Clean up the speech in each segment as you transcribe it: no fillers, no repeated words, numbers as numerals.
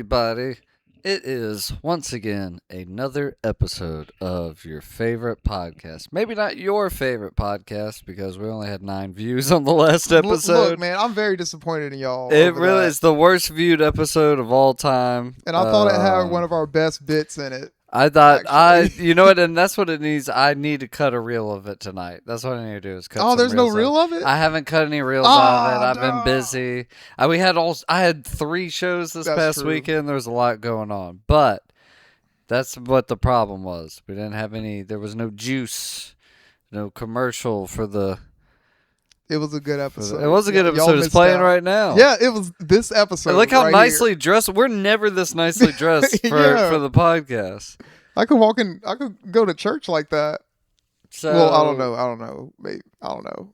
everybody. It is once again another episode of your favorite podcast. Maybe not your favorite podcast because we only had 9 views on the last episode. Look, man, I'm very disappointed in y'all. It really is the worst viewed episode of all time. And I thought it had one of our best bits in it. I thought you know what, and that's what it needs. I need to cut a reel of it tonight. That's what I need to do is cut. Oh, there's no reel of it? I haven't cut any reels on it. I've been busy. I had 3 shows this past weekend. There was a lot going on, but that's what the problem was. We didn't have any. There was no juice, no commercial for the. It was a good episode. It was a good episode. It's playing right now. Yeah, it was this episode. Look how nicely dressed. We're never this nicely dressed for the podcast. I could walk in. I could go to church like that. So, well, I don't know. Maybe I don't know.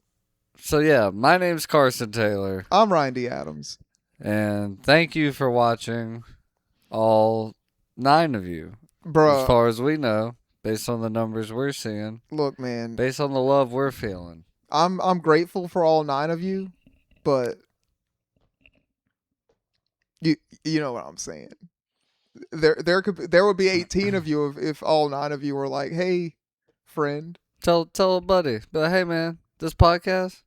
So yeah, my name's Carson Taylor. I'm Ryan D. Adams. And thank you for watching, all 9 of you. Bruh. As far as we know, based on the numbers we're seeing. Look, man. Based on the love we're feeling. I'm grateful for all 9 of you, but you know what I'm saying. There would be 18 of you if all 9 of you were like, "Hey, friend, tell a buddy, but hey man, this podcast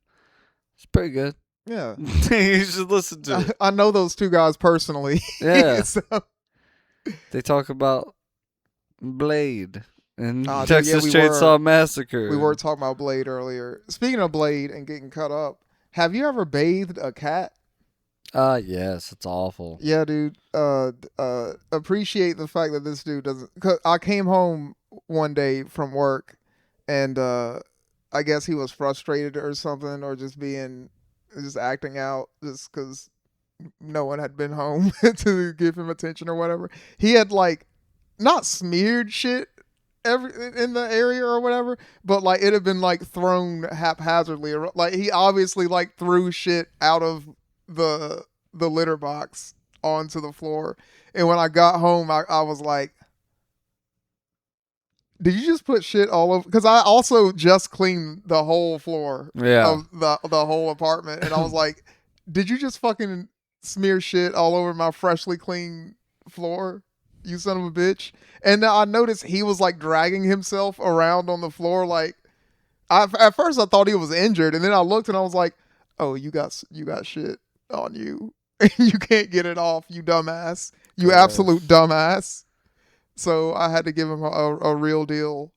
it's pretty good. Yeah, you should listen to it." I know those 2 guys personally. Yeah, so. They talk about Blade. And Texas Chainsaw Massacre. We were talking about Blade earlier. Speaking of Blade and getting cut up, have you ever bathed a cat? Yes, it's awful. Yeah, dude. Appreciate the fact that this dude doesn't. Cause I came home one day from work, and I guess he was frustrated or something, or just acting out, just because no one had been home to give him attention or whatever. He had not smeared shit in the area or whatever, but it had been thrown haphazardly. He obviously threw shit out of the litter box onto the floor. And when I got home, I was like, did you just put shit all over? Because I also just cleaned the whole floor of the whole apartment. And I was like, did you just fucking smear shit all over my freshly cleaned floor? You son of a bitch. And I noticed he was dragging himself around on the floor. At first I thought he was injured, and then I looked and I was like, oh, you got shit on you. You can't get it off, you dumbass. You absolute dumbass. So I had to give him a real deal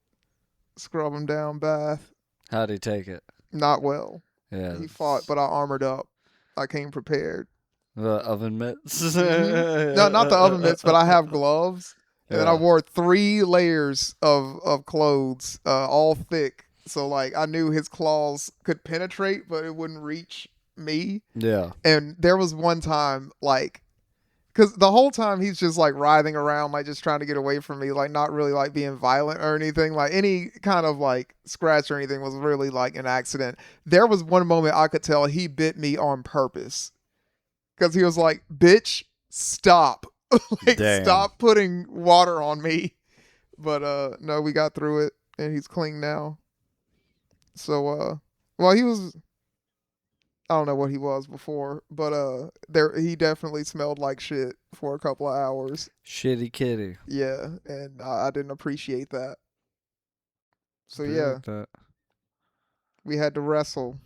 scrub him down bath. How'd he take it? Not well. Yeah. He fought, but I armored up. I came prepared. The oven mitts? Mm-hmm. No, not the oven mitts, but I have gloves. And then I wore 3 layers of clothes, all thick. So, I knew his claws could penetrate, but it wouldn't reach me. Yeah. And there was one time, because the whole time he's just, writhing around, just trying to get away from me, not really, being violent or anything. Any kind of, scratch or anything was really, an accident. There was one moment I could tell he bit me on purpose. Because he was like, bitch, stop. Stop putting water on me. But no, we got through it, and he's clean now. So, he was, I don't know what he was before, but he definitely smelled like shit for a couple of hours. Shitty kitty. Yeah, and I didn't appreciate that. So, yeah. We had to wrestle.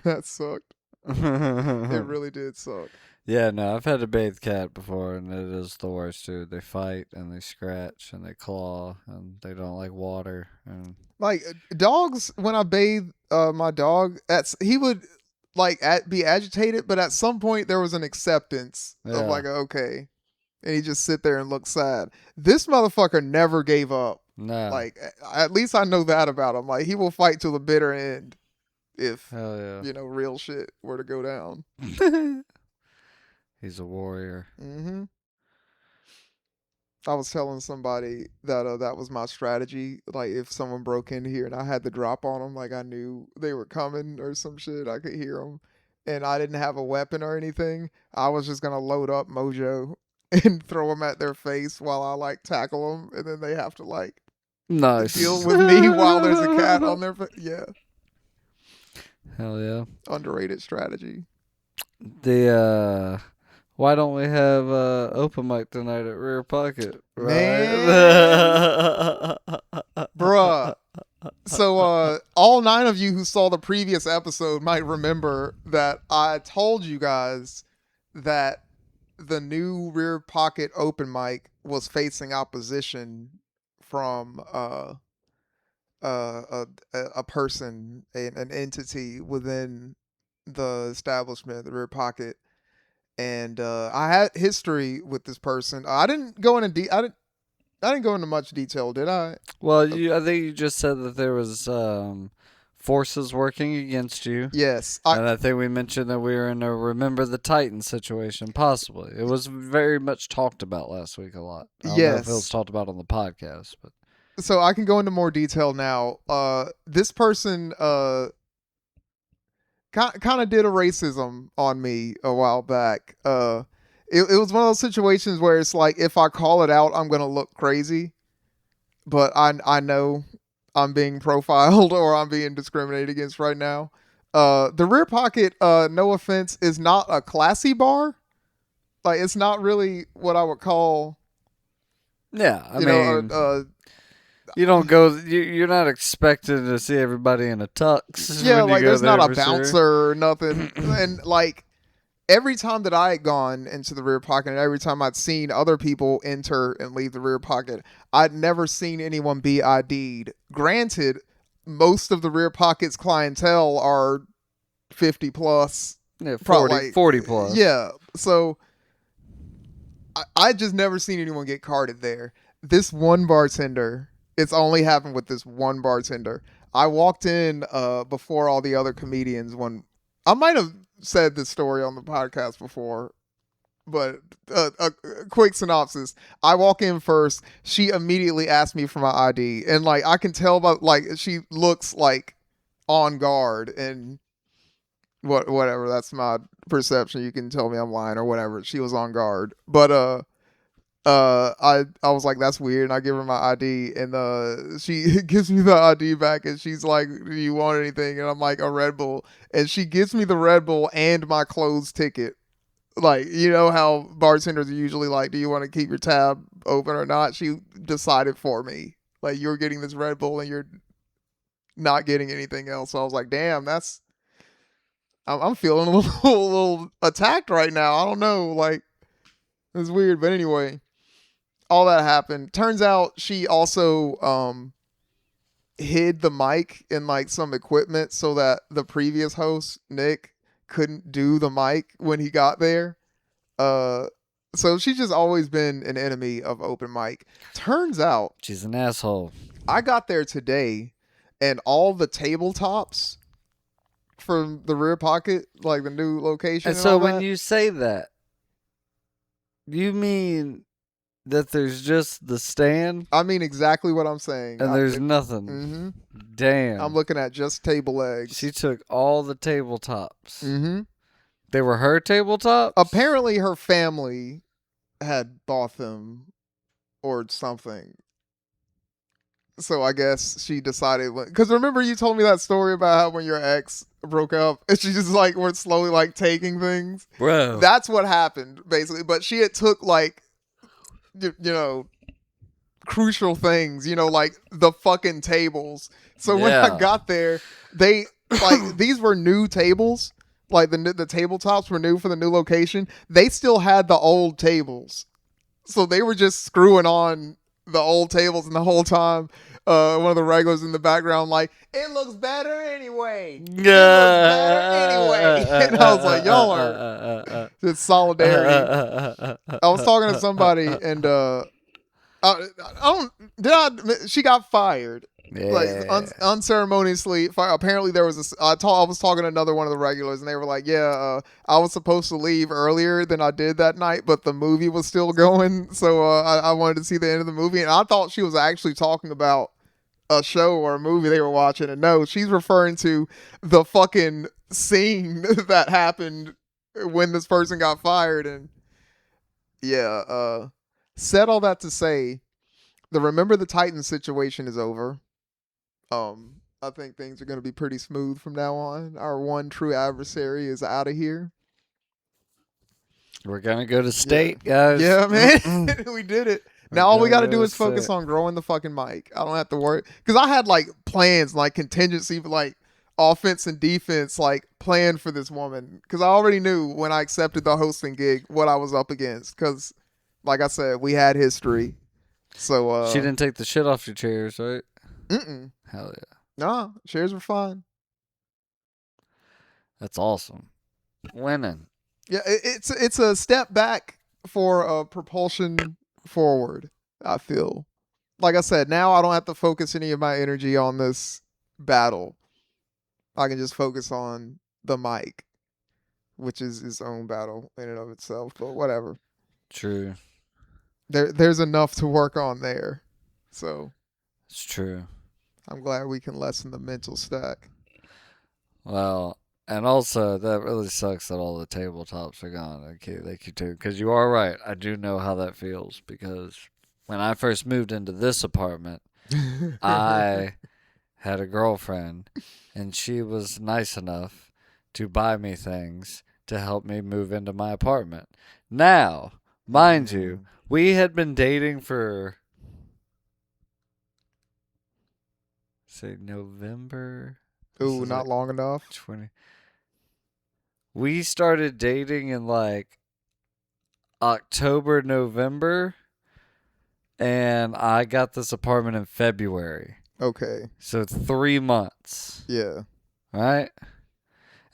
That sucked. It really did suck. Yeah, no, I've had to bathe cat before, and it is the worst, too. They fight, and they scratch, and they claw, and they don't like water. And dogs, when I bathe my dog, he would, be agitated, but at some point there was an acceptance of, okay. And he just sit there and look sad. This motherfucker never gave up. No. At least I know that about him. He will fight till the bitter end. If, hell yeah. Real shit were to go down. He's a warrior. Mm-hmm. I was telling somebody that that was my strategy. If someone broke in here and I had the drop on them, I knew they were coming or some shit, I could hear them. And I didn't have a weapon or anything. I was just going to load up Mojo and throw them at their face while I, tackle them. And then they have to, nice. deal with me while there's a cat on their face. Yeah. Hell yeah. Underrated strategy. The Why don't we have open mic tonight at Rear Pocket? Right? Man. Bruh. So all 9 of you who saw the previous episode might remember that I told you guys that the new Rear Pocket open mic was facing opposition from a person, an entity within the establishment, the Rear Pocket. And I had history with this person. I didn't go into I didn't go into much detail, did I? Well, I think you just said that there was forces working against you. Yes. And I think we mentioned that we were in a Remember the Titan situation, possibly. It was very much talked about last week a lot. I don't know if it was talked about on the podcast, but so I can go into more detail now. This person kind of did a racism on me a while back. It was one of those situations where it's like, if I call it out, I'm gonna look crazy, but I know I'm being profiled or I'm being discriminated against right now. The Rear Pocket, no offense, is not a classy bar. Like, it's not really what I would call. Yeah, I mean, you don't go. You're not expected to see everybody in a tux. Yeah, when you like go there's there not a for bouncer sure. or nothing. And like every time that I had gone into the Rear Pocket, and every time I'd seen other people enter and leave the Rear Pocket, I'd never seen anyone be ID'd. Granted, most of the Rear Pocket's clientele are 50 plus. Yeah, 40 plus. Yeah, so I just never seen anyone get carded there. This one bartender, it's only happened with this one bartender. I walked in before all the other comedians when I might have said this story on the podcast before, but a quick synopsis. I walk in first. She immediately asked me for my ID, and like I can tell by like she looks like on guard, and whatever. That's my perception. You can tell me I'm lying or whatever. She was on guard, but I was like, that's weird, and I give her my ID, and she gives me the ID back, and she's like, do you want anything? And I'm like, a Red Bull, and she gives me the Red Bull and my closed ticket. Like, you know how bartenders are usually like, do you want to keep your tab open or not? She decided for me, like, you're getting this Red Bull and you're not getting anything else. So I was like, damn, I'm feeling a little attacked right now. I don't know, like, it's weird, but anyway. All that happened. Turns out she also hid the mic in like some equipment so that the previous host, Nick, couldn't do the mic when he got there. So she's just always been an enemy of open mic. Turns out she's an asshole. I got there today, and all the tabletops from the Rear Pocket, like the new location. And so when you say that, you mean that there's just the stand? I mean exactly what I'm saying. And there's nothing. Mm-hmm. Damn. I'm looking at just table legs. She took all the tabletops. Mm-hmm. They were her tabletops? Apparently her family had bought them or something. So I guess she decided, because remember you told me that story about how when your ex broke up and she just like were slowly like taking things? Bro. That's what happened basically. But she had took like, you know, crucial things, you know, like the fucking tables. So when I got there, they like these were new tables. Like the tabletops were new for the new location. They still had the old tables. So they were just screwing on the old tables, and the whole time one of the regulars in the background like, it looks better anyway. It looks better anyway. And I was like, y'all are just solidarity. I was talking to somebody, and she got fired. Yeah. Like unceremoniously. Apparently there was I was talking to another one of the regulars, and they were like, yeah, I was supposed to leave earlier than I did that night, but the movie was still going, so I wanted to see the end of the movie, and I thought she was actually talking about a show or a movie they were watching, and no, she's referring to the fucking scene that happened when this person got fired. And yeah, said all that to say, the Remember the Titans situation is over. I think things are going to be pretty smooth from now on. Our one true adversary is out of here. We're gonna go to state, guys. Yeah, man. We did it. Now all we got to do is focus on growing the fucking mic. I don't have to worry. Because I had like plans, like contingency, like offense and defense, like planned for this woman. Because I already knew when I accepted the hosting gig what I was up against. Because, like I said, we had history. So she didn't take the shit off your chairs, right? Mm-mm. Hell yeah. No, chairs were fine. That's awesome. Winning. Yeah, it's a step back for a propulsion forward, I feel. Like I said, now I don't have to focus any of my energy on this battle. I can just focus on the mic, which is its own battle in and of itself, but whatever. True. There's enough to work on there. So it's true. I'm glad we can lessen the mental stack. Well, and also that really sucks that all the tabletops are gone. Okay, thank you too, because you are right. I do know how that feels because when I first moved into this apartment, I had a girlfriend, and she was nice enough to buy me things to help me move into my apartment. Now, mind you, we had been dating for, say, November. Ooh, not like long enough. 20. We started dating in like October, November, and I got this apartment in February. Okay. So 3 months. Yeah. Right?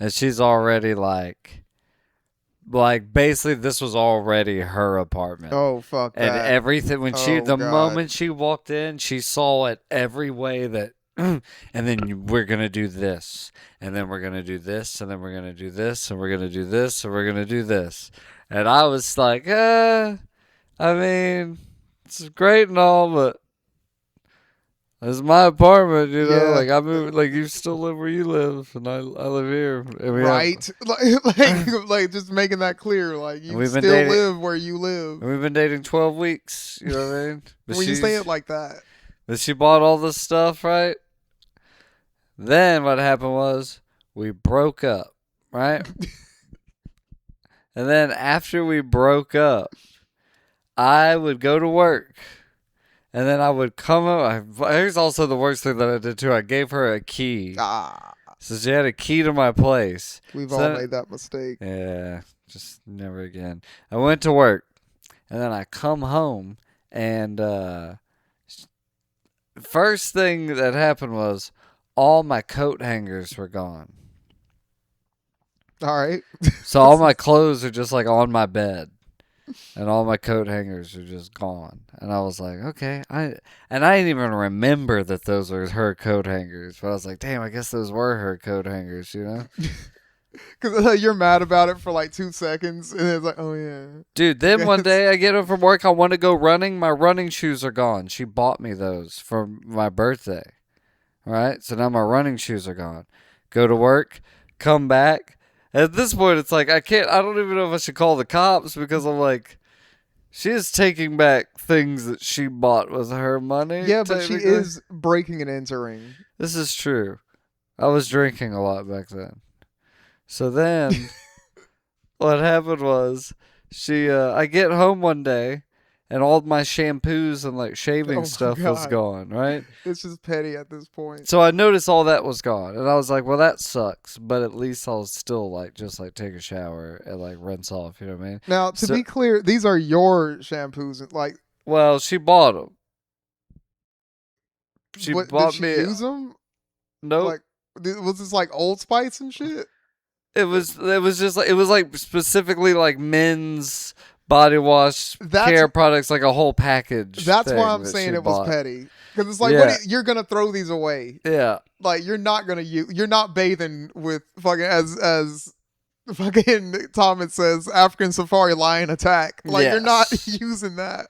And she's already like basically this was already her apartment. Oh, fuck and that. Everything when God. moment she walked in, she saw it every way that and then we're going to do this, and then we're going to do this, and then we're going to do this, and we're going to do this, and we're going to do this. And I was like, I mean, it's great and all, but it's my apartment, you know? Yeah. Like, I moved, like, you still live where you live, and I live here. And Right? Like, just making that clear. Like, you still live where you live. And we've been dating 12 weeks, you know what I mean? When you say it like that. But she bought all this stuff, right? Then what happened was we broke up, right? And then after we broke up, I would go to work. And then I would come up. Here's also the worst thing that I did too. I gave her a key. So she had a key to my place. We've all made that mistake. Yeah, just never again. I went to work. And then I come home. And first thing that happened was all my coat hangers were gone. All right. So all my clothes are just like on my bed. And all my coat hangers are just gone. And I was like, okay. I didn't even remember that those were her coat hangers. But I was like, damn, I guess those were her coat hangers, you know? Because you're mad about it for like 2 seconds. And it's like, oh, yeah. Dude, then one day I get home from work. I want to go running. My running shoes are gone. She bought me those for my birthday. All right? So now my running shoes are gone. Go to work. Come back. At this point, it's like, I don't even know if I should call the cops because I'm like, she is taking back things that she bought with her money. Yeah, but she is breaking and entering. This is true. I was drinking a lot back then. So then, what happened was, I get home one day, and all my shampoos and like shaving stuff was gone, right? It's just petty at this point. So I noticed all that was gone, and I was like, well, that sucks, but at least I'll still just take a shower and like rinse off, you know what I mean? Now, to be clear, these are your shampoos, like. Well, she bought them. She bought did me. She use them? Nope. Like, was this like Old Spice and shit? It was just like, it was like specifically like men's body wash, care products, like a whole package. That's why I'm saying it was petty. Because it's like, you're going to throw these away. Yeah. Like, you're not going to use, you're not bathing with fucking, as fucking Thomas says, African safari lion attack. Like, you're not using that.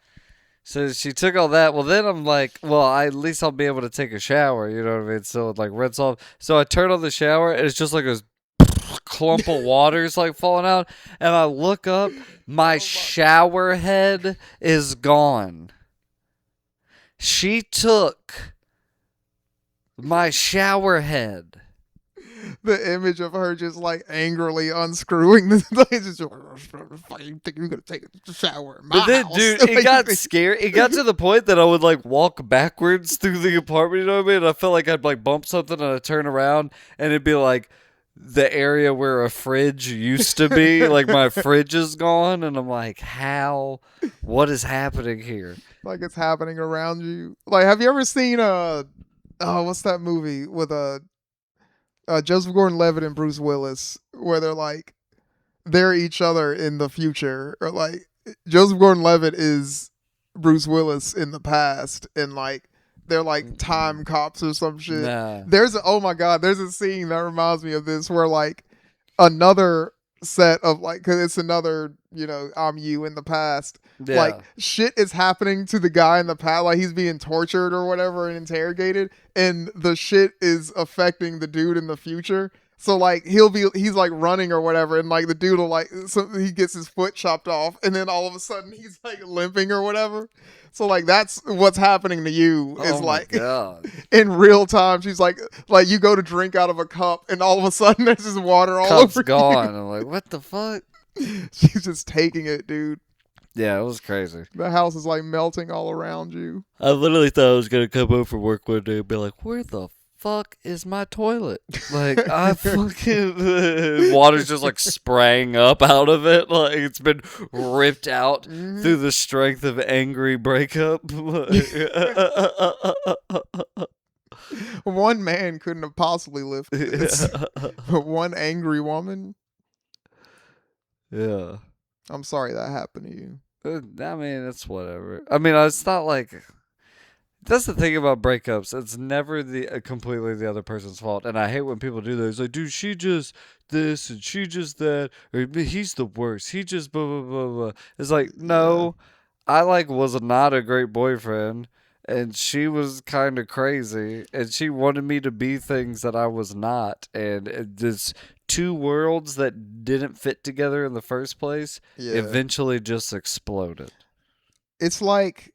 So she took all that. Well, then I'm like, well, at least I'll be able to take a shower. You know what I mean? So like rinse off. So I turn on the shower, and it's just like a clump of water's like falling out, and I look up, my shower head is gone. She took my shower head. the image of her just like angrily unscrewing the thing. Just, you think you're gonna take a shower in my But then, house? dude, it got scary. It got to the point that I would like walk backwards through the apartment. You know what I mean? And I felt like I'd like bump something and I'd turn around and it'd be like the area where a fridge used to be. Like my fridge is gone, and I'm like, how? What is happening here? Like it's happening around you. Like, have you ever seen what's that movie with Joseph Gordon-Levitt and Bruce Willis, where they're each other in the future, or like Joseph Gordon-Levitt is Bruce Willis in the past, and like they're like time cops or some shit. Nah. There's a scene that reminds me of this where like another set of like, cause it's another, I'm you in the past. Yeah. Like shit is happening to the guy in the past, like he's being tortured or whatever and interrogated, and the shit is affecting the dude in the future. So like he's like running or whatever, and like the dude will like, so he gets his foot chopped off, and then all of a sudden he's like limping or whatever. So like that's what's happening to you is like in real time. She's like you go to drink out of a cup, and all of a sudden there's just water all Cup's over gone. you. I'm like, what the fuck? She's just taking it, dude. Yeah, it was crazy. The house is like melting all around you. I literally thought I was gonna come home from work one day and be like, where the fuck is my toilet? Like, I fucking water's just like spraying up out of it, like it's been ripped out through the strength of angry breakup. One man couldn't have possibly lifted this, but one angry woman. Yeah, I'm sorry that happened to you. I mean, it's whatever. I mean, it's not like. That's the thing about breakups. It's never completely the other person's fault. And I hate when people do that. It's like, dude, she just this and she just that. Or he's the worst. He just blah, blah, blah, blah. It's like, no, I was not a great boyfriend. And she was kind of crazy. And she wanted me to be things that I was not. And this two worlds that didn't fit together in the first place eventually just exploded. It's like...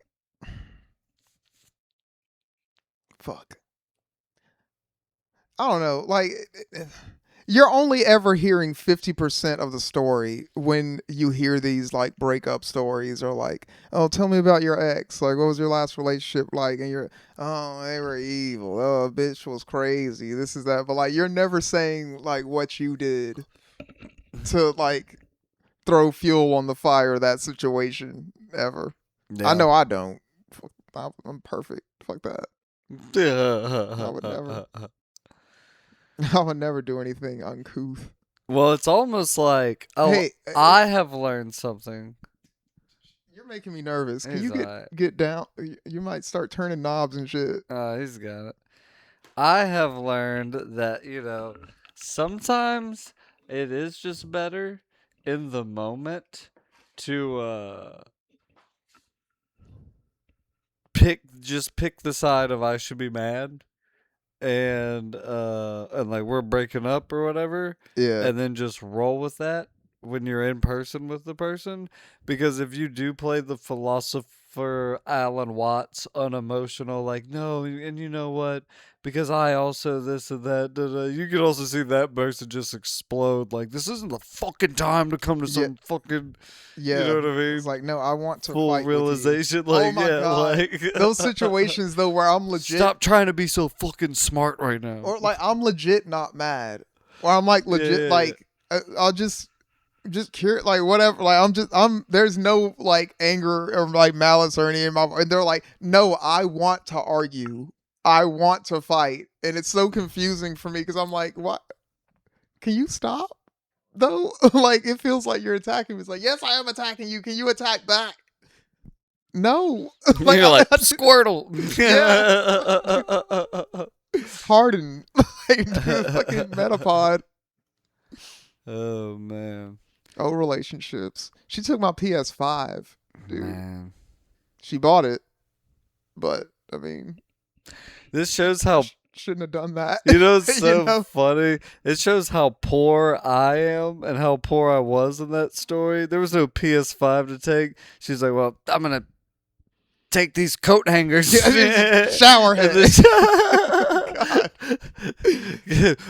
Fuck. I don't know. Like, you're only ever hearing 50% of the story when you hear these like breakup stories, or like, oh, tell me about your ex. Like, what was your last relationship like? And you're, oh, they were evil. Oh, bitch was crazy. This is that. But like, you're never saying like what you did to like throw fuel on the fire of that situation ever. Yeah. I know I don't. I'm perfect. Fuck that. I would never do anything uncouth. Well, it's almost like, I have learned something. You're making me nervous. Can you get down? You might start turning knobs and shit. He's got it. I have learned that, sometimes it is just better in the moment to pick the side of I should be mad, and like we're breaking up or whatever, and then just roll with that when you're in person with the person. Because if you do play the philosopher Alan Watts unemotional, like, no, and you know what, because I also this and that, you can also see that person just explode. Like, this isn't the fucking time to come to some fucking, you know what I mean? It's like, no, I want to full fight realization. With you. Like, oh my God. Like those situations though where I'm legit. Stop trying to be so fucking smart right now. Or like I'm legit not mad, or I'm like legit like I'll just cure, like whatever, like there's no like anger or like malice or any in my, and they're like, no, I want to argue, I want to fight, and it's so confusing for me because I'm like, what? Can you stop though? Like it feels like you're attacking me. It's like, yes, I am attacking you. Can you attack back? No. Like, you're like Squirtle. Harden. Like, dude, fucking Metapod. Oh man. Oh, relationships. She took my PS5, dude. Man. She bought it, but I mean, this shows how shouldn't have done that. You know, it's so funny. It shows how poor I am and how poor I was in that story. There was no PS5 to take. She's like, well, I'm gonna take these coat hangers. Shower head.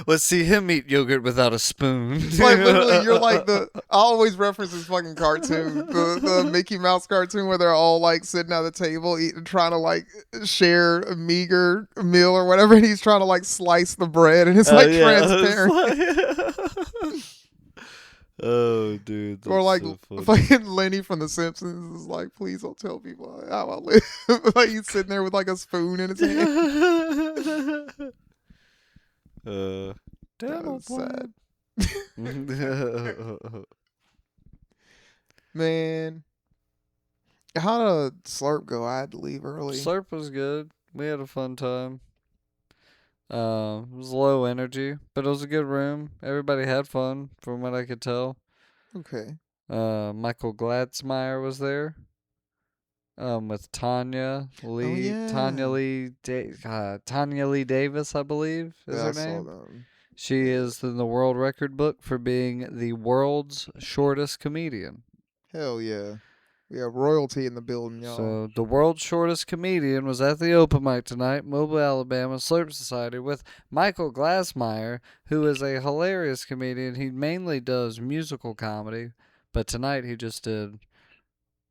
Let's see him eat yogurt without a spoon. Like literally, you're like I always reference this fucking cartoon, the Mickey Mouse cartoon where they're all like sitting at the table eating, trying to like share a meager meal or whatever, and he's trying to like slice the bread, and it's like transparent. Oh, dude. Or like so fucking Lenny from The Simpsons is like, please don't tell people how I live. Like he's sitting there with like a spoon in his hand. That sad. Man, how did Slurp go? I had to leave early. Slurp was good. We had a fun time. It was low energy, but it was a good room. Everybody had fun, from what I could tell. Okay. Michael Gladsmeyer was there. With Tanya Lee, yeah. Tanya Lee Davis, I believe is her name. She is in the world record book for being the world's shortest comedian. Hell yeah. We have royalty in the building, y'all. So the world's shortest comedian was at the open mic tonight, Mobile, Alabama, Slurp Society, with Michael Glassmeyer, who is a hilarious comedian. He mainly does musical comedy, but tonight he just did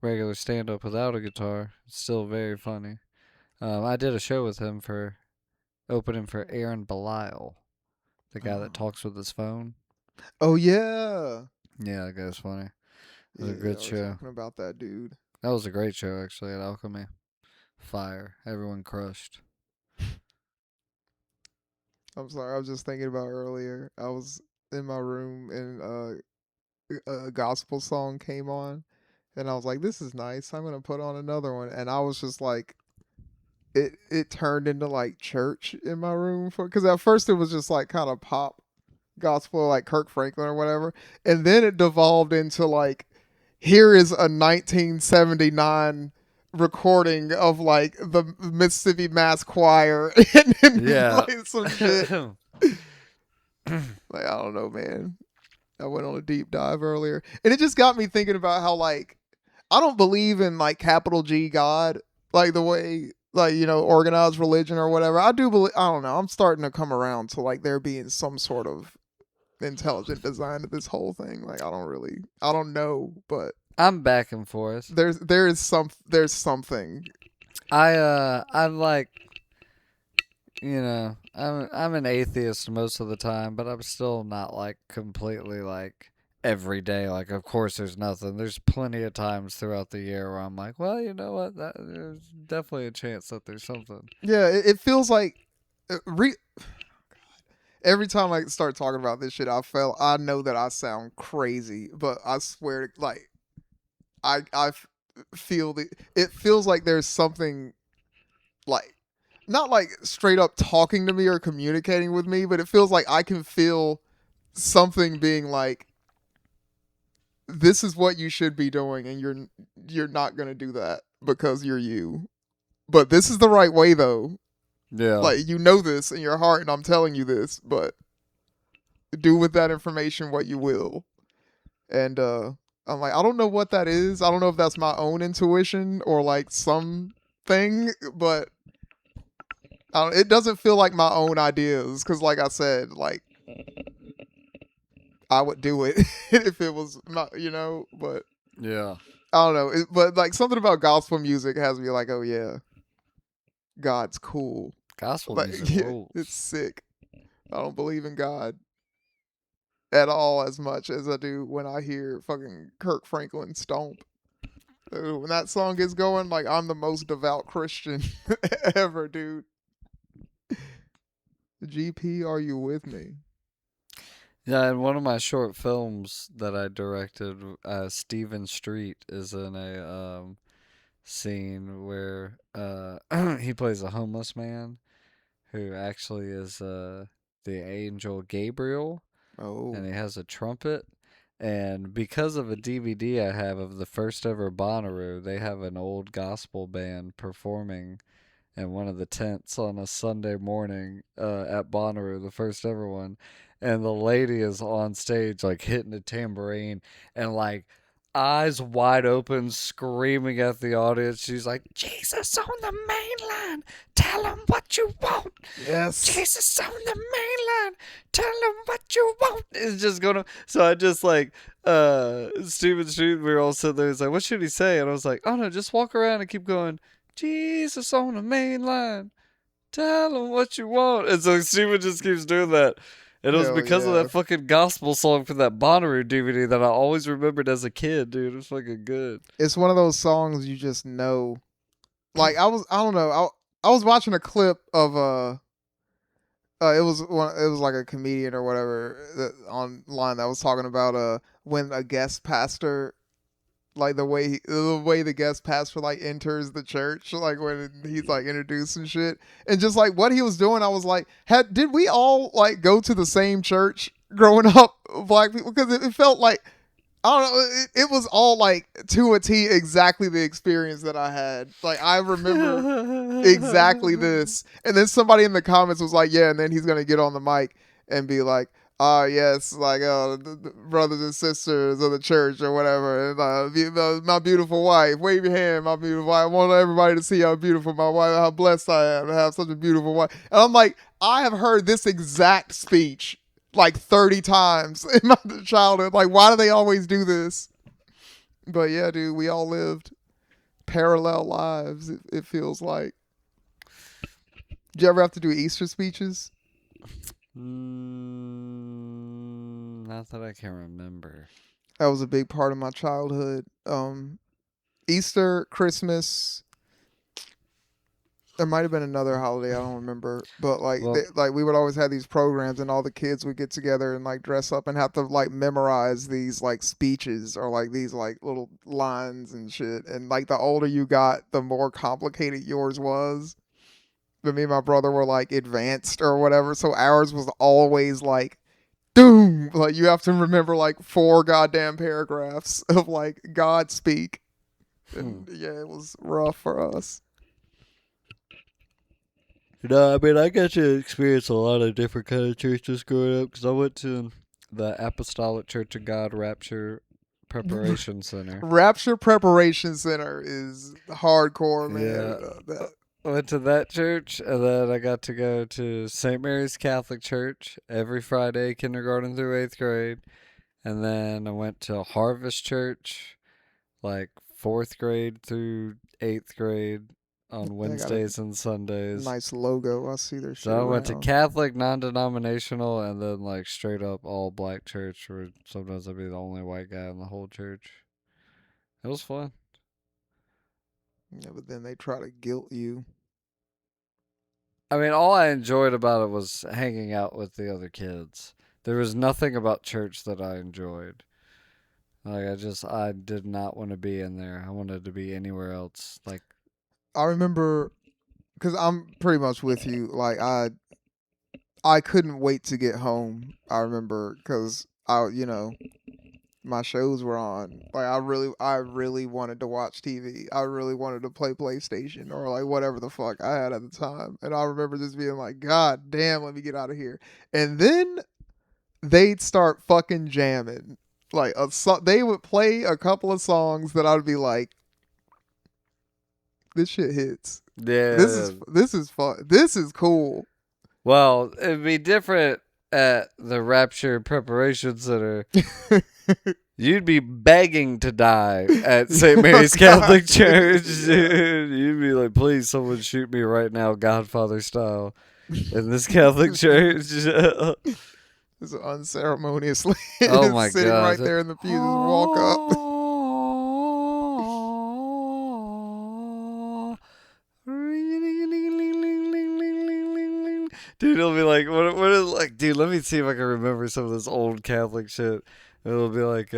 regular stand-up without a guitar. It's still very funny. I did a show with him for opening for Aaron Belial, the guy that talks with his phone. Oh, yeah. Yeah, that guy's funny. It was a good show. Talking about that dude. That was a great show, actually, at Alchemy. Fire. Everyone crushed. I'm sorry. I was just thinking about earlier. I was in my room and a gospel song came on. And I was like, this is nice. I'm going to put on another one. And I was just like, it turned into like church in my room. Because at first it was just like kind of pop gospel, like Kirk Franklin or whatever. And then it devolved into like, here is a 1979 recording of like the Mississippi Mass Choir and like some shit. Like, I don't know, man. I went on a deep dive earlier. And it just got me thinking about how like I don't believe in like capital G God, like the way like, you know, organized religion or whatever. I do believe, I don't know. I'm starting to come around to like there being some sort of intelligent design to this whole thing. Like I don't know, but I'm back and forth. There's something. I'm like, you know, I'm an atheist most of the time, but I'm still not like completely like every day. Like, of course, there's nothing. There's plenty of times throughout the year where I'm like, well, you know what? There's definitely a chance that there's something. Yeah, it feels like every time I start talking about this shit, I know that I sound crazy, but I swear, like, I feel it feels like there's something, like, not like straight up talking to me or communicating with me, but it feels like I can feel something being like, this is what you should be doing, and you're not gonna do that because you're you. But this is the right way, though. Yeah. Like, you know this in your heart, and I'm telling you this, but do with that information what you will. And I'm like, I don't know what that is. I don't know if that's my own intuition or like something, but it doesn't feel like my own ideas. Because like I said, like, I would do it if it was not, you know, but yeah. I don't know. But like something about gospel music has me like, oh yeah, God's cool. Gospel like, music rules. It's sick. I don't believe in God at all as much as I do when I hear fucking Kirk Franklin stomp. When that song gets going, like, I'm the most devout Christian ever, dude. GP, are you with me? Yeah, in one of my short films that I directed, Stephen Street is in a scene where he plays a homeless man who actually is the angel Gabriel. Oh. And he has a trumpet. And because of a DVD I have of the first ever Bonnaroo, they have an old gospel band performing in one of the tents on a Sunday morning at Bonnaroo, the first ever one. And the lady is on stage, like, hitting a tambourine and, like, eyes wide open, screaming at the audience. She's like, Jesus on the mainland, tell him what you want. Yes. Jesus on the mainland, tell him what you want. It's just gonna. So I just like, Steven Street, we were all sitting there. He's like, what should he say? And I was like, oh no, just walk around and keep going. Jesus on the mainland, tell him what you want. And so Steven just keeps doing that. And it was because of that fucking gospel song from that Bonnaroo DVD that I always remembered as a kid, dude. It was fucking good. It's one of those songs you just know. Like I don't know. I was watching a clip of it was like a comedian or whatever online that was talking about when a guest pastor, like the way the guest pastor like enters the church, like when he's like introducing shit, and just like what he was doing, I was like, did we all like go to the same church growing up, black people? Because it felt like, I don't know, it was all like to a T exactly the experience that I had. Like I remember exactly this, and then somebody in the comments was like, yeah, and then he's gonna get on the mic and be like, yes, like the brothers and sisters of the church or whatever, and my beautiful wife, wave your hand, my beautiful wife. I want everybody to see how beautiful my wife, how blessed I am to have such a beautiful wife. And I'm like, I have heard this exact speech like 30 times in my childhood. Like, why do they always do this? But yeah, dude, we all lived parallel lives, it feels like. Did you ever have to do Easter speeches? Not that I can remember. That was a big part of my childhood. Easter, Christmas. There might have been another holiday, I don't remember. But like, we would always have these programs, and all the kids would get together and like dress up and have to like memorize these like speeches or like these like little lines and shit. And like the older you got, the more complicated yours was. But me and my brother were like advanced or whatever, so ours was always like, doom, like you have to remember like 4 goddamn paragraphs of like God speak. And yeah, it was rough for us. No, I mean, I got to experience a lot of different kind of churches growing up, because I went to the Apostolic Church of God Rapture Preparation Center. Rapture Preparation Center is hardcore, man. Yeah. I went to that church, and then I got to go to St. Mary's Catholic Church every Friday, kindergarten through 8th grade. And then I went to Harvest Church, like 4th grade through 8th grade on Wednesdays and Sundays. Nice logo. I see their shit. So I went to Catholic, non-denominational, and then like straight up all black church, where sometimes I'd be the only white guy in the whole church. It was fun. Yeah, but then they try to guilt you. I mean, all I enjoyed about it was hanging out with the other kids. There was nothing about church that I enjoyed. Like, I did not want to be in there. I wanted to be anywhere else. Like, I remember, because I'm pretty much with you. Like, I couldn't wait to get home. I remember, because my shows were on. Like I really wanted to watch TV. I really wanted to play PlayStation or like whatever the fuck I had at the time. And I remember just being like, God damn, let me get out of here. And then they'd start fucking jamming. Like they would play a couple of songs that I'd be like, this shit hits. Yeah. This is fun. This is cool. Well, it'd be different at the Rapture Preparation Center. You'd be begging to die at St. Mary's Catholic Church. Dude. You'd be like, please, someone shoot me right now, Godfather style, in this Catholic church. It's unceremoniously oh my sitting God. right there in the pews and walk up. Dude, it'll be like, what is like, dude, let me see if I can remember some of this old Catholic shit. It'll be like,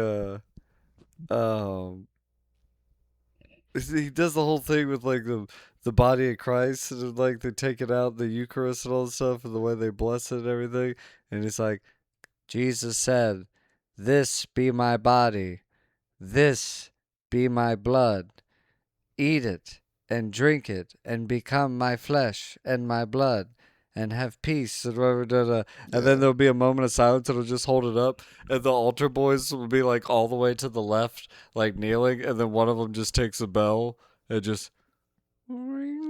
he does the whole thing with like the body of Christ, and like they take it out, the Eucharist and all this stuff, and the way they bless it and everything. And it's like, Jesus said, this be my body, this be my blood, eat it and drink it and become my flesh and my blood. and have peace and whatever. And then there'll be a moment of silence and it'll just hold it up. And the altar boys will be like all the way to the left, like kneeling. And then one of them just takes a bell and just. And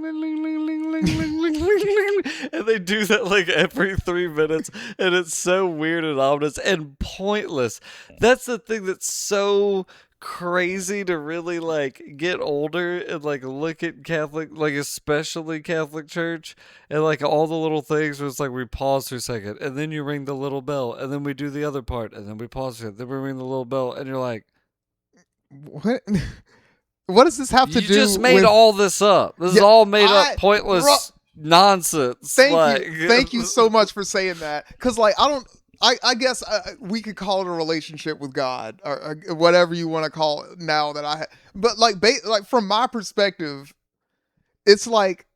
they do that like every 3 minutes, and it's so weird and ominous and pointless. That's the thing that's so crazy to really like get older and like look at Catholic, like especially Catholic Church, and like all the little things where it's like we pause for a second and then you ring the little bell and then we do the other part and then we pause for it, then we ring the little bell, and you're like, what? What does this have to do? You just made all this up. This is all made up, pointless nonsense. Thank you so much for saying that. Because, like, I guess we could call it a relationship with God or whatever you want to call it now that but, like, from my perspective, it's like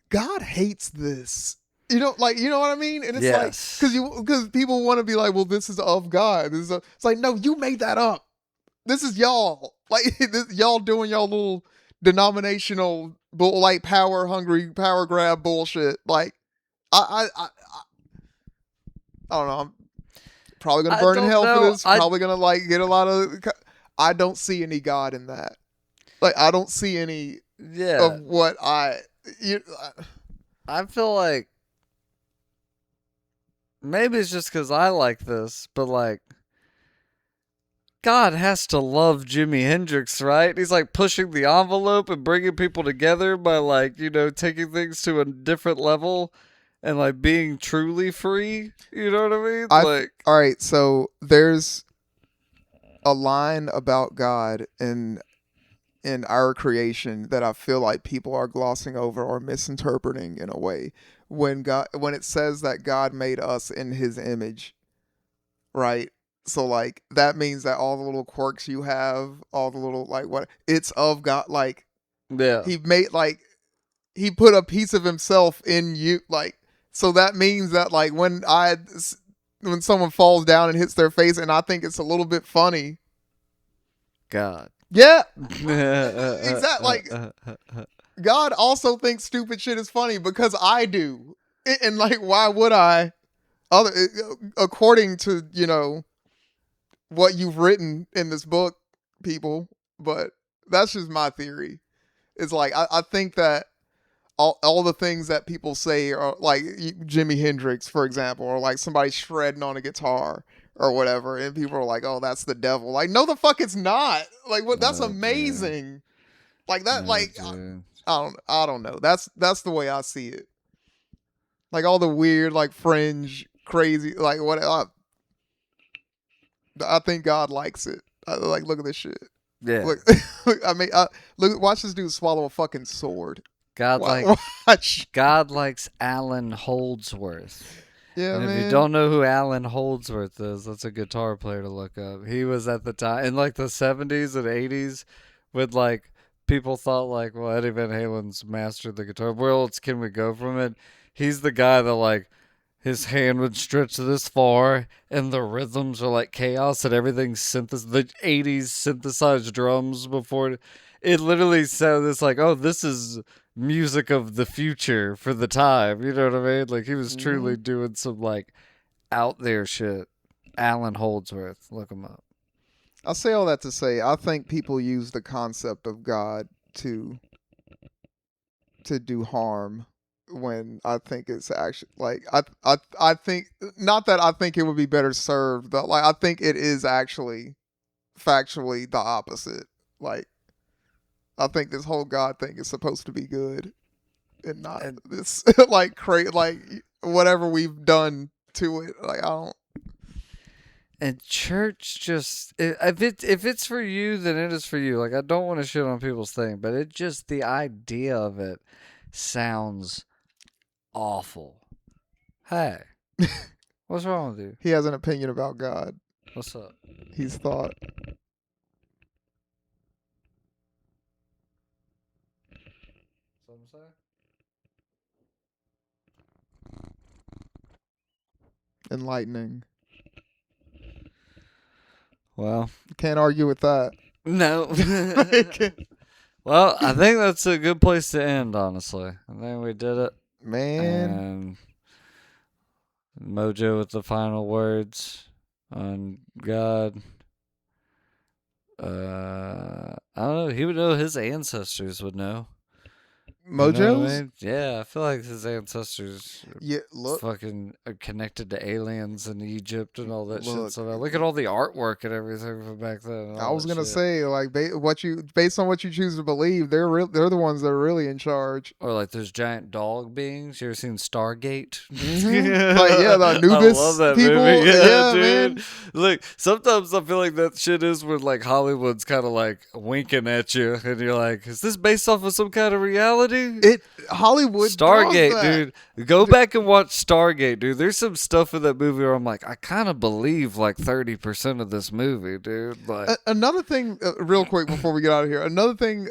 God hates this. You know what I mean? And it's like, because people want to be like, well, this is of God. It's like, no, you made that up. This is y'all. Like, y'all doing y'all little denominational, like, power grab bullshit. Like, I don't know. I'm probably going to burn in hell for this. Probably going to, like, get a lot of... I don't see any God in that. Like, I don't see any of what I feel like... Maybe it's just because I like this, but, like... God has to love Jimi Hendrix, right? He's like pushing the envelope and bringing people together by like, you know, taking things to a different level and like being truly free. You know what I mean? All right. So there's a line about God in our creation that I feel like people are glossing over or misinterpreting in a way. When it says that God made us in his image, right? So, like, that means that all the little quirks you have, all the little, like, it's of God, like, he made, like, he put a piece of himself in you, like, so that means that, like, when someone falls down and hits their face, and I think it's a little bit funny. God. Yeah. Exactly. Like, God also thinks stupid shit is funny because I do. And, like, why would I? According to, you know, what you've written in this book, people, but that's just my theory. It's like I think that all the things that people say are like Jimi Hendrix, for example, or like somebody shredding on a guitar or whatever, and people are like, "Oh, that's the devil." Like, no, the fuck, it's not. Like, what? That's amazing. Dude. Like that. Like, I don't know. That's the way I see it. Like all the weird, like fringe, crazy, like what. I think God likes it. Like, look at this shit. Yeah. Look, I mean, watch this dude swallow a fucking sword. God likes Alan Holdsworth. Yeah, and man. If you don't know who Alan Holdsworth is, that's a guitar player to look up. He was at the time in like the 70s and 80s, with like people thought like, well, Eddie Van Halen's mastered the guitar. Where else can we go from it? He's the guy that like. His hand would stretch this far, and the rhythms are like chaos, and everything's synthesized. The 80s synthesized drums before it literally sounded like, oh, this is music of the future for the time. You know what I mean? Like, he was truly doing some, like, out there shit. Alan Holdsworth. Look him up. I'll say all that to say, I think people use the concept of God to do harm. When I think it's actually like I think not that I think it would be better served, but like I think it is actually factually the opposite. Like I think this whole God thing is supposed to be good and not this like like whatever we've done to it. Like I don't. And church just if it's for you, then it is for you. Like I don't want to shit on people's thing, but it just the idea of it sounds awful. Hey, what's wrong with you? He has an opinion about God. What's up? He's thought. Something to say? Enlightening. Well, can't argue with that. No. Well, I think that's a good place to end, honestly. I think we did it. Man. And Mojo with the final words on God. I don't know. He would know. His ancestors would know. Mojo's? You know what I mean? Yeah, I feel like his ancestors fucking are connected to aliens in Egypt and all that shit. So look at all the artwork and everything from back then. I was gonna say, like, based on what you choose to believe, they're the ones that are really in charge. Or like those giant dog beings. You ever seen Stargate? Mm-hmm. Like, yeah, the Anubis I love that people. Movie. Yeah, dude. Man. Look, sometimes I feel like that shit is when like Hollywood's kind of like winking at you, and you're like, "Is this based off of some kind of reality?" Hollywood Stargate, dude. Go back and watch Stargate, dude. There's some stuff in that movie where I'm like, I kind of believe like 30% of this movie, dude. Like another thing, real quick before we get out of here. Another thing,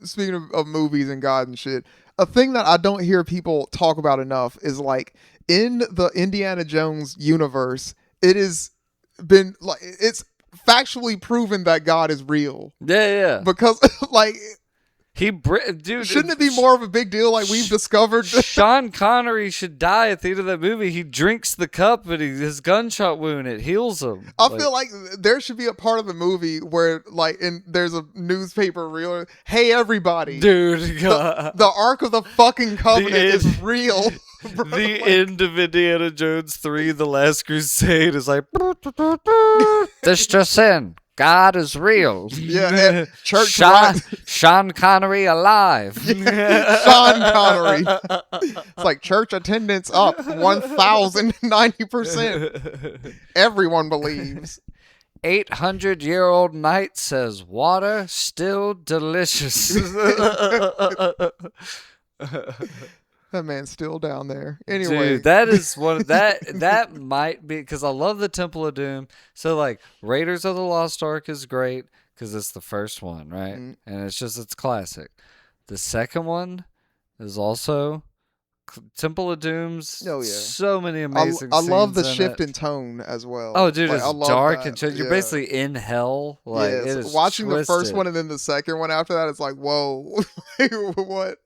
speaking of movies and God and shit, a thing that I don't hear people talk about enough is like in the Indiana Jones universe, it has been like it's factually proven that God is real. Yeah. Because like. Dude, shouldn't it be more of a big deal? Like we've discovered, Sean Connery should die at the end of that movie. He drinks the cup, and his gunshot wound it heals him. I feel like there should be a part of the movie where, like, there's a newspaper reel. Hey, everybody, dude, the Ark of the fucking Covenant is real. The end of Indiana Jones 3: The Last Crusade is like this just in. God is real. Yeah, church. Sean Connery alive. Yeah, Sean Connery. It's like church attendance up 1,090%. Everyone believes. 800-year-old knight says water still delicious. That man's still down there. Anyway, dude, that is one that might be because I love the Temple of Doom. So like Raiders of the Lost Ark is great because it's the first one, right? Mm-hmm. And it's classic. The second one is also Temple of Doom's. Oh yeah, so many amazing. I love the scenes shift in tone as well. Oh, dude, like, it's dark and you're basically in hell. Like it is watching twisted. The first one and then the second one after that, it's like whoa, what?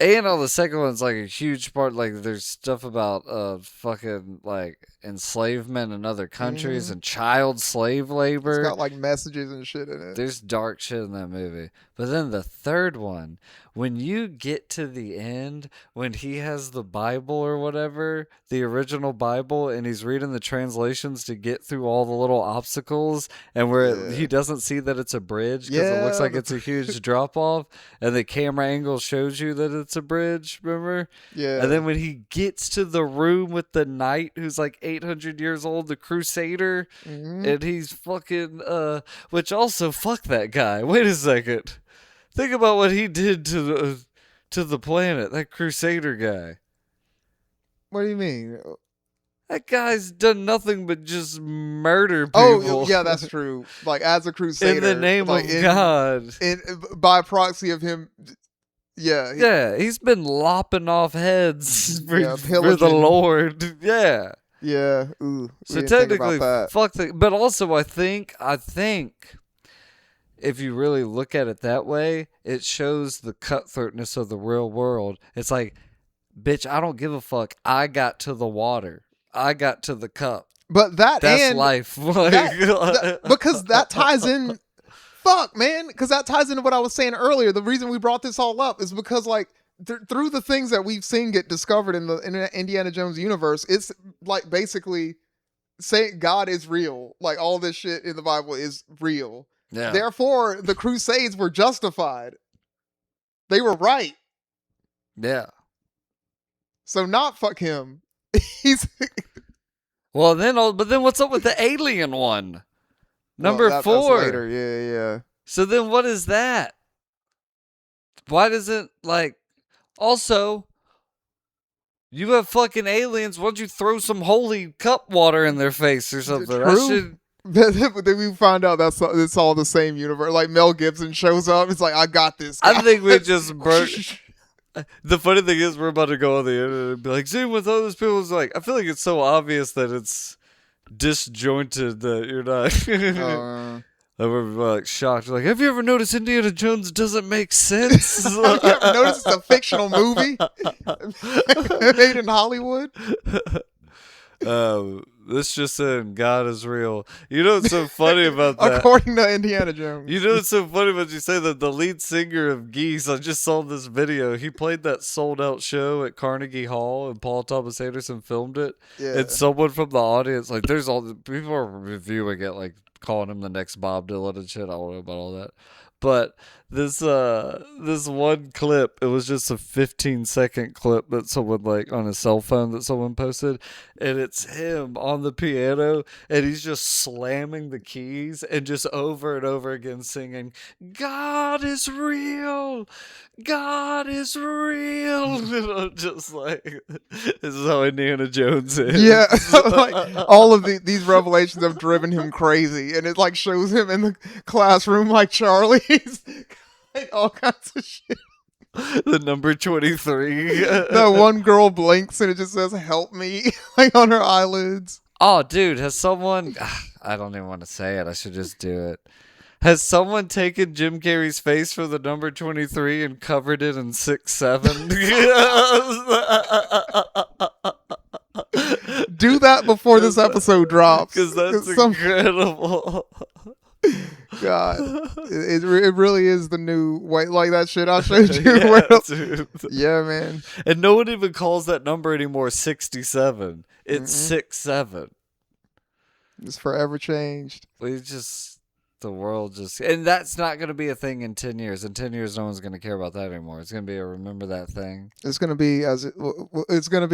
And on the second one's like a huge part. Like there's stuff about fucking like enslavement in other countries and child slave labor. It's got like messages and shit in it. There's dark shit in that movie. But then the third one, when you get to the end, when he has the Bible or whatever, the original Bible, and he's reading the translations to get through all the little obstacles, and where he doesn't see that it's a bridge because it looks like it's a huge drop off, and the camera angle shows you that it's a bridge, remember? Yeah. And then when he gets to the room with the knight who's like 800 years old, the crusader, and he's fucking, which also, fuck that guy. Wait a second. Think about what he did to the planet, that crusader guy. What do you mean? That guy's done nothing but just murder people. Oh, yeah, that's true. Like, as a crusader. In the name of God. By proxy of him. Yeah. Yeah, he's been lopping off heads for the Lord. Yeah. Yeah. Ooh. So technically, fuck that. But also, I think, if you really look at it that way, it shows the cutthroatness of the real world. It's like, bitch, I don't give a fuck. I got to the water. I got to the cup. But that's life. Because that ties in. Fuck, man. Because that ties into what I was saying earlier. The reason we brought this all up is because, like, through the things that we've seen get discovered in the Indiana Jones universe, it's like basically saying God is real. Like, all this shit in the Bible is real. Yeah. Therefore, the Crusades were justified. They were right. Yeah. So not fuck him. He's well, but then what's up with the alien one? Number 4. That's later. Yeah. So then what is that? Why doesn't, like, also, you have fucking aliens. Why don't you throw some holy cup water in their face or something? True. But then we find out it's all the same universe. Like Mel Gibson shows up. It's like, I got this guy. I think we just broke. The funny thing is, we're about to go on the internet and be like, see, with all those people, it's like, I feel like it's so obvious that it's disjointed that you're not. And we're like shocked. We're like, have you ever noticed Indiana Jones doesn't make sense? Have you ever noticed it's a fictional movie made in Hollywood? This just saying God is real. You know what's so funny about that? According to Indiana Jones. You know what's so funny about you say that the lead singer of Geese, I just saw this video. He played that sold out show at Carnegie Hall and Paul Thomas Anderson filmed it. Yeah. And someone from the audience, like there's all the people are reviewing it, like calling him the next Bob Dylan and shit. I don't know about all that. But this one clip, it was just a 15-second clip that someone like on his cell phone that someone posted, and it's him on the piano and he's just slamming the keys and just over and over again singing, God is real, God is real. And I'm just like, this is how Indiana Jones is. Yeah, like all of these revelations have driven him crazy, and it like shows him in the classroom like Charlie's, like, all kinds of shit. The number 23. That one girl blinks and it just says "help me" like on her eyelids. Oh, dude, has someone? I don't even want to say it. I should just do it. Has someone taken Jim Carrey's face for the number 23 and covered it in 6'7"? Do that before this episode drops, Because that's incredible. God, it really is the new white, like that shit I showed you. Yeah, man. And no one even calls that number anymore 67. It's 67. It's forever changed. The world just, and that's not going to be a thing in 10 years. In 10 years, no one's going to care about that anymore. It's going to be a remember that thing. It's going to be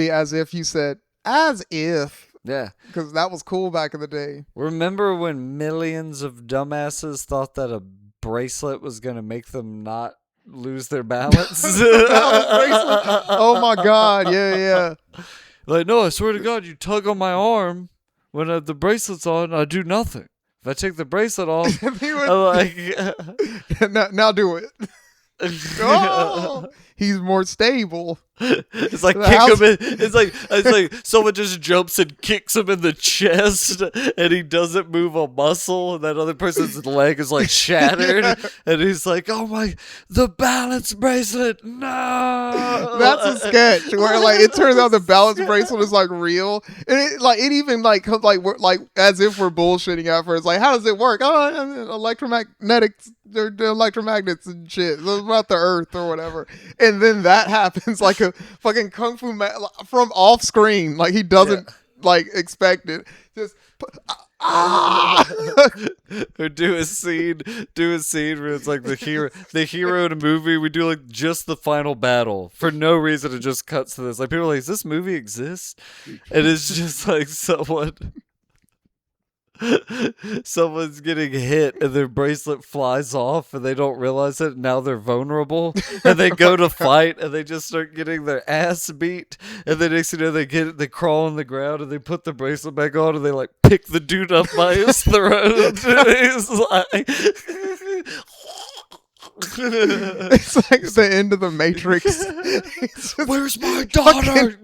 as if you said, as if. Yeah. Because that was cool back in the day. Remember when millions of dumbasses thought that a bracelet was going to make them not lose their balance? Oh my God. Yeah. Like, no, I swear to God, you tug on my arm when the bracelet's on, I do nothing. If I take the bracelet off, I'm like, now do it. Oh, he's more stable. It's like it's like someone just jumps and kicks him in the chest, and he doesn't move a muscle, and that other person's leg is like shattered, and he's like, "Oh my, the balance bracelet, no!" That's a sketch where like it turns out the balance bracelet is like real, and it even like we're like as if we're bullshitting at first. Like, how does it work? Oh, electromagnetics. They're electromagnets and shit. It's about the earth or whatever. And then that happens like a fucking kung fu from off screen. Like he doesn't like expect it. Just or do a scene where it's like the hero in a movie. We do like just the final battle for no reason. It just cuts to this. Like people are like, does this movie exist? And it's just like someone's getting hit and their bracelet flies off and they don't realize it. And now they're vulnerable and they go to fight and they just start getting their ass beat. And then next thing you know, they crawl on the ground and they put the bracelet back on and they like pick the dude up by his throat. He's like, it's like the end of the Matrix. Where's my daughter?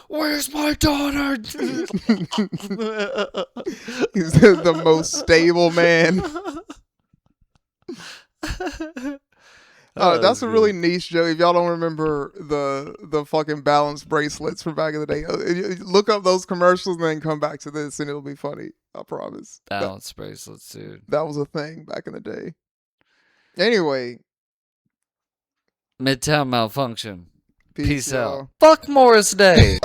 Where's my daughter? He's the most stable man. That's a really niche joke. If y'all don't remember the fucking balance bracelets from back in the day, look up those commercials and then come back to this and it'll be funny. I promise. Balance bracelets, dude. That was a thing back in the day. Anyway. Midtown Malfunction. Peace out. out. Fuck Morris Day.